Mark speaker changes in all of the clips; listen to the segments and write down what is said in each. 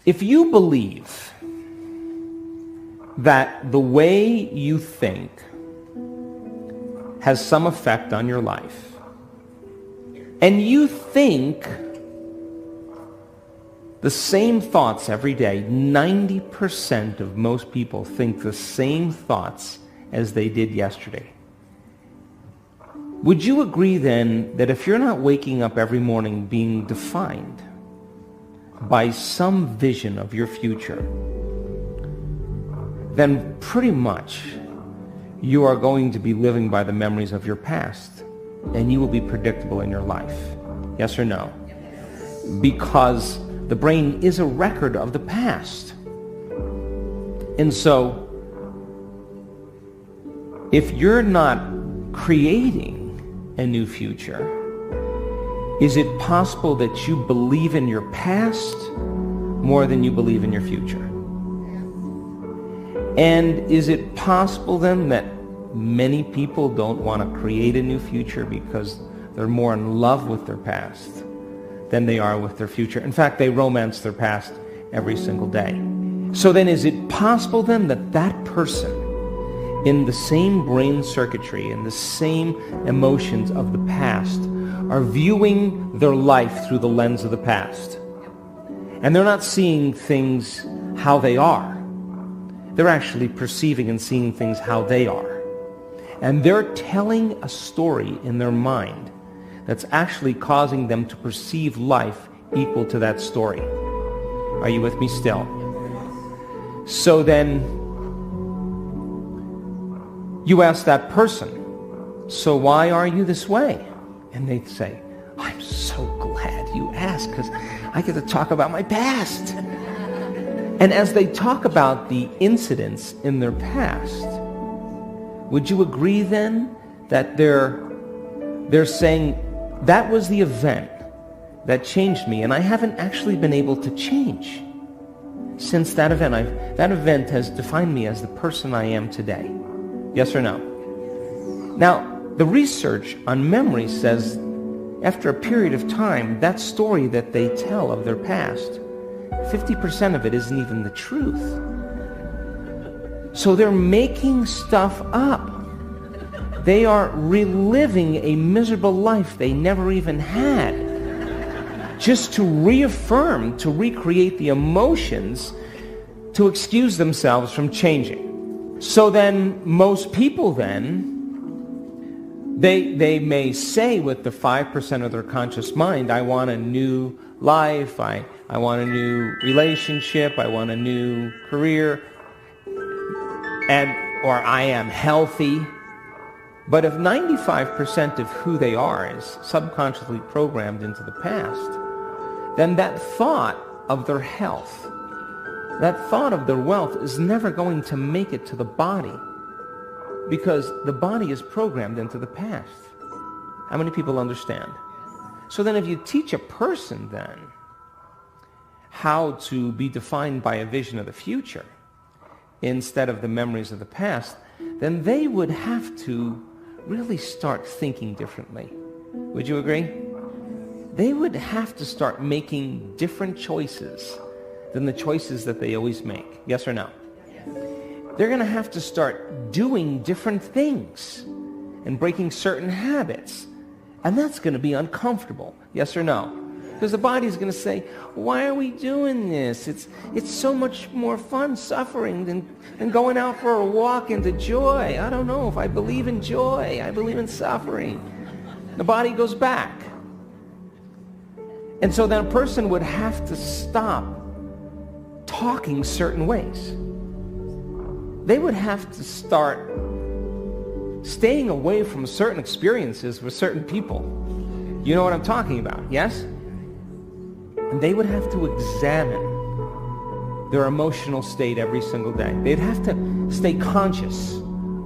Speaker 1: If you believe that the way you think has some effect on your life, and you think the same thoughts every day, 90% of most people think the same thoughts as they did yesterday. Would you agree then that if you're not waking up every morning being defined by some vision of your future, then pretty much you are going to be living by the memories of your past, and you will be predictable in your life? Yes or no? Because the brain is a record of the past. And so, if you're not creating a new future, is it possible that you believe in your past more than you believe in your future? And is it possible then that many people don't want to create a new future because they're more in love with their past than they are with their future? In fact, they romance their past every single day. So then is it possible then that that person in the same brain circuitry, in the same emotions of the past, are viewing their life through the lens of the past? And they're not seeing things how they are. They're actually perceiving and seeing things how they are. And they're telling a story in their mind that's actually causing them to perceive life equal to that story. Are you with me still? So then you ask that person, so why are you this way? And they'd say, I'm so glad you asked because I get to talk about my past. And as they talk about the incidents in their past, would you agree then that they're saying, that was the event that changed me, and I haven't actually been able to change since that event. That event has defined me as the person I am today. Yes or no? Now, the research on memory says after a period of time, that story that they tell of their past, 50% of it isn't even the truth. So they're making stuff up. They are reliving a miserable life they never even had, just to reaffirm, to recreate the emotions, to excuse themselves from changing. So then most people then, they may say with the 5% of their conscious mind, I want a new life, I want a new relationship, I want a new career, or I am healthy. But if 95% of who they are is subconsciously programmed into the past, then that thought of their health, that thought of their wealth is never going to make it to the body, because the body is programmed into the past. How many people understand? So then if you teach a person then how to be defined by a vision of the future instead of the memories of the past, then they would have to really start thinking differently. Would you agree? They would have to start making different choices than the choices that they always make. Yes or no? Yes. They're going to have to start doing different things and breaking certain habits. And that's going to be uncomfortable. Yes or no? Because the body's going to say, why are we doing this? It's so much more fun suffering than going out for a walk into joy. I don't know if I believe in joy. I believe in suffering. The body goes back. And so then a person would have to stop talking certain ways. They would have to start staying away from certain experiences with certain people. You know what I'm talking about, yes? And they would have to examine their emotional state every single day. They'd have to stay conscious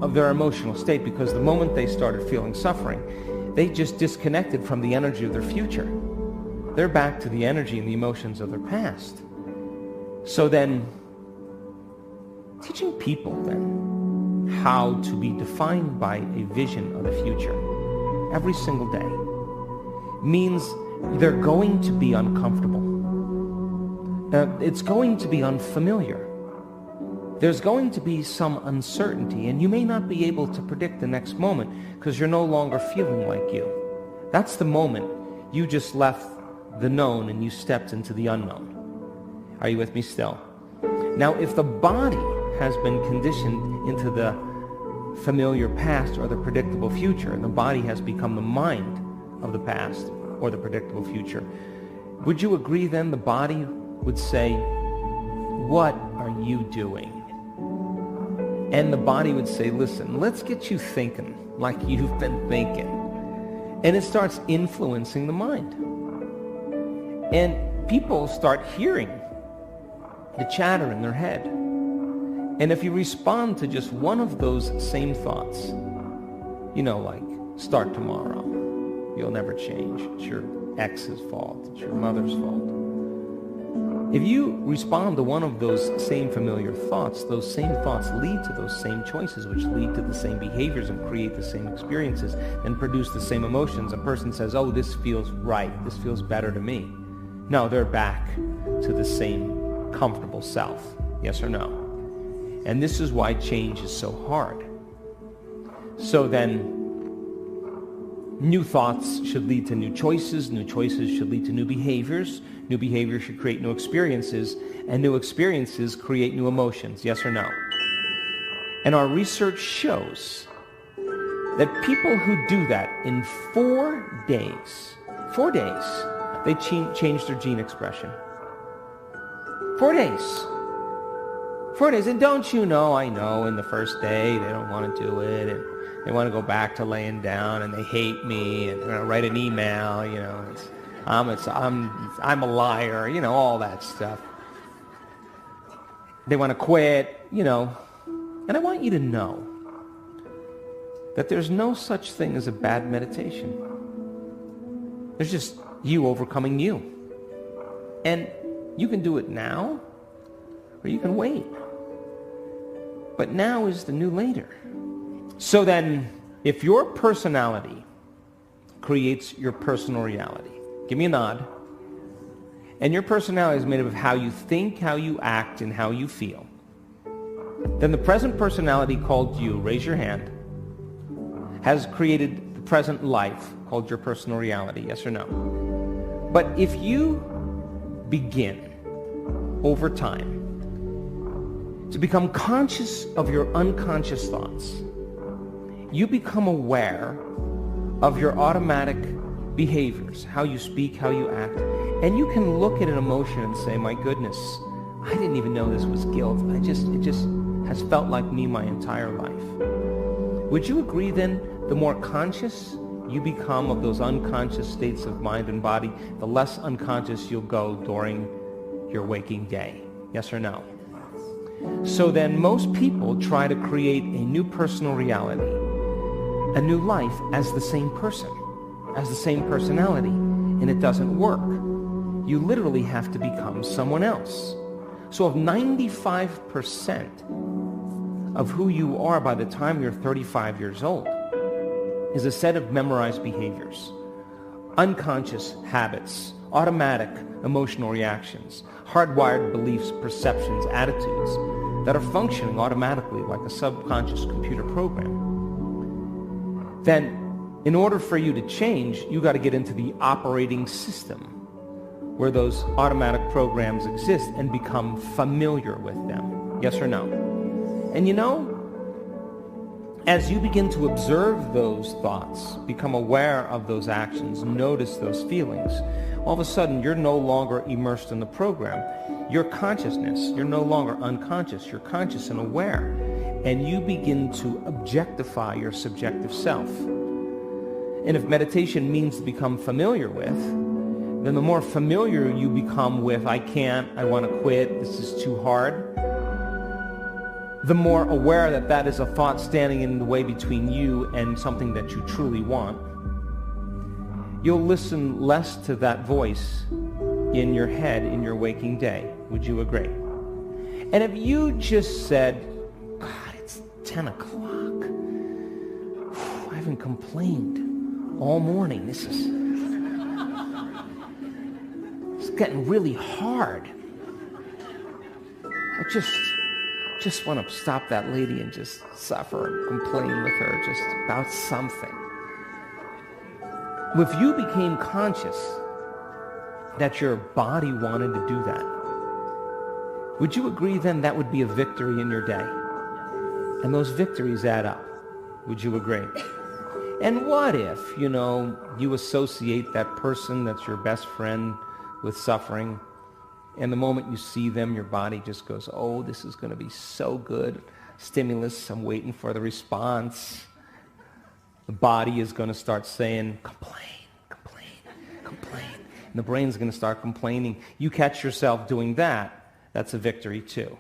Speaker 1: of their emotional state, because the moment they started feeling suffering, they just disconnected from the energy of their future. They're back to the energy and the emotions of their past. So then, teaching people then how to be defined by a vision of the future every single day means they're going to be uncomfortable. it's going to be unfamiliar. There's going to be some uncertainty, and you may not be able to predict the next moment because you're no longer feeling like you. That's the moment you just left the known and you stepped into the unknown. Are you with me still? Now, if the body has been conditioned into the familiar past or the predictable future, and the body has become the mind of the past or the predictable future, would you agree then the body would say, "What are you doing?" And the body would say, "Listen, let's get you thinking like you've been thinking." And it starts influencing the mind. And people start hearing the chatter in their head. And if you respond to just one of those same thoughts, like, "Start tomorrow. You'll never change. It's your ex's fault. It's your mother's fault." If you respond to one of those same familiar thoughts, those same thoughts lead to those same choices, which lead to the same behaviors and create the same experiences and produce the same emotions. A person says, "Oh, this feels right. This feels better to me." No, they're back to the same comfortable self. Yes or no? And this is why change is so hard. So then, new thoughts should lead to new choices should lead to new behaviors should create new experiences, and new experiences create new emotions, yes or no? And our research shows that people who do that in 4 days, they change their gene expression. 4 days. 4 days, and don't you know, I know in the first day they don't want to do it, and they want to go back to laying down, and they hate me, and they're going to write an email, I'm a liar, all that stuff. They want to quit, And I want you to know that there's no such thing as a bad meditation. There's just you overcoming you. And you can do it now, or you can wait. But now is the new later. So then, if your personality creates your personal reality, give me a nod, and your personality is made up of how you think, how you act, and how you feel, then the present personality called you, raise your hand, has created the present life called your personal reality, yes or no? But if you begin over time to become conscious of your unconscious thoughts, you become aware of your automatic behaviors, how you speak, how you act, and you can look at an emotion and say, "My goodness, I didn't even know this was guilt. It just has felt like me my entire life." Would you agree then, the more conscious you become of those unconscious states of mind and body, the less unconscious you'll go during your waking day? Yes or no? So then most people try to create a new personal reality, a new life as the same person, as the same personality, and it doesn't work. You literally have to become someone else. So if 95% of who you are by the time you're 35 years old is a set of memorized behaviors, unconscious habits, automatic emotional reactions, hardwired beliefs, perceptions, attitudes that are functioning automatically like a subconscious computer program, then in order for you to change, you got to get into the operating system where those automatic programs exist and become familiar with them. Yes or no? And as you begin to observe those thoughts, become aware of those actions, notice those feelings, all of a sudden you're no longer immersed in the program. Your consciousness, you're no longer unconscious, you're conscious and aware. And you begin to objectify your subjective self. And if meditation means to become familiar with, then the more familiar you become with, I can't, I want to quit, this is too hard, the more aware that that is a thought standing in the way between you and something that you truly want, you'll listen less to that voice in your head in your waking day. Would you agree? And if you just said, "God, it's 10 o'clock. I haven't complained all morning. It's getting really hard. just want to stop that lady and just suffer and complain with her just about something. If you became conscious that your body wanted to do that, would you agree then that would be a victory in your day? And those victories add up. Would you agree? And what if, you associate that person that's your best friend with suffering, and the moment you see them, your body just goes, oh, this is going to be so good. Stimulus, I'm waiting for the response. The body is going to start saying, complain, complain, complain. And the brain's going to start complaining. You catch yourself doing that, that's a victory too.